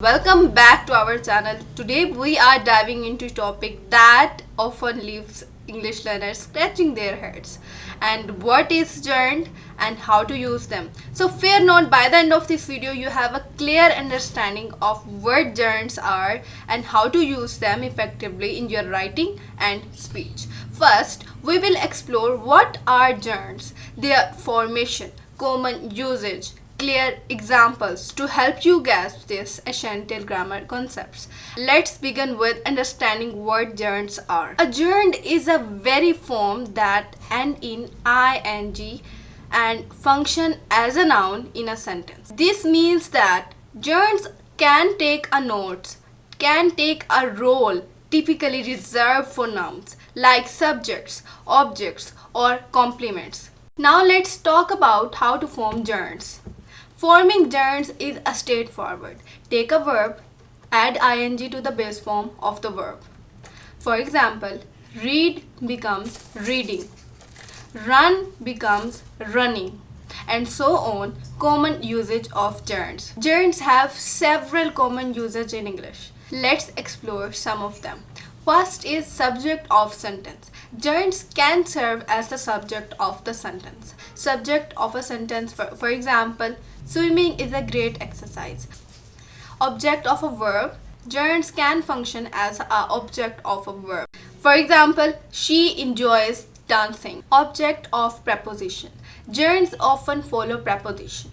Welcome back to our channel. Today we are diving into a topic that often leaves English learners scratching their heads. And what is gerund and how to use them. So fear not, by the end of this video you have a clear understanding of what gerunds are and how to use them effectively in your writing and speech. First, we will explore what are gerunds, their formation, common usage, clear examples to help you grasp these essential grammar concepts. Let's begin with understanding what gerunds are. A gerund is a very form that end in ing and function as a noun in a sentence. This means that gerunds can take a note, can take a role typically reserved for nouns like subjects, objects, or complements. Now let's talk about how to form gerunds. Forming gerunds is a straightforward. Take a verb, add ing to the base form of the verb. For example, read becomes reading, run becomes running, and so on. Common usage of gerunds. Gerunds have several common usage in English. Let's explore some of them. First is subject of sentence. Gerunds can serve as the subject of the sentence. Subject of a sentence, for example, swimming is a great exercise. Object of a verb. Gerunds can function as an object of a verb. For example, she enjoys dancing. Object of preposition. Gerunds often follow preposition.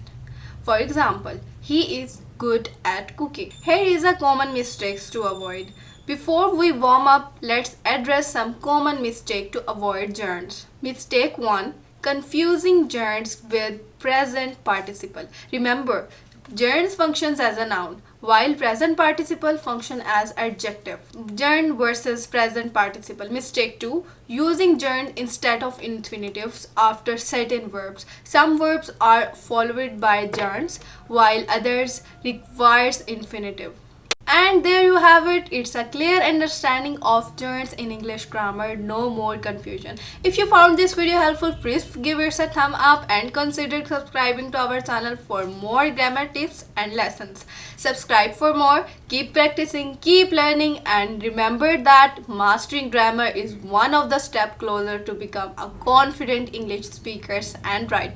For example, he is good at cooking. Here is a common mistakes to avoid. Before we warm up, let's address some common mistake to avoid gerunds. Mistake 1. Confusing gerunds with present participle. Remember, gerunds functions as a noun, while present participle function as adjective. Gerund versus present participle. Mistake 2. Using gerund instead of infinitives after certain verbs. Some verbs are followed by gerunds, while others requires infinitive. And there you have it. It's a clear understanding of gerunds in English grammar. No more confusion. If you found this video helpful, please give it a thumb up and consider subscribing to our channel for more grammar tips and lessons. Subscribe for more. Keep practicing, keep learning, and remember that mastering grammar is one of the steps closer to become a confident English speaker and writer.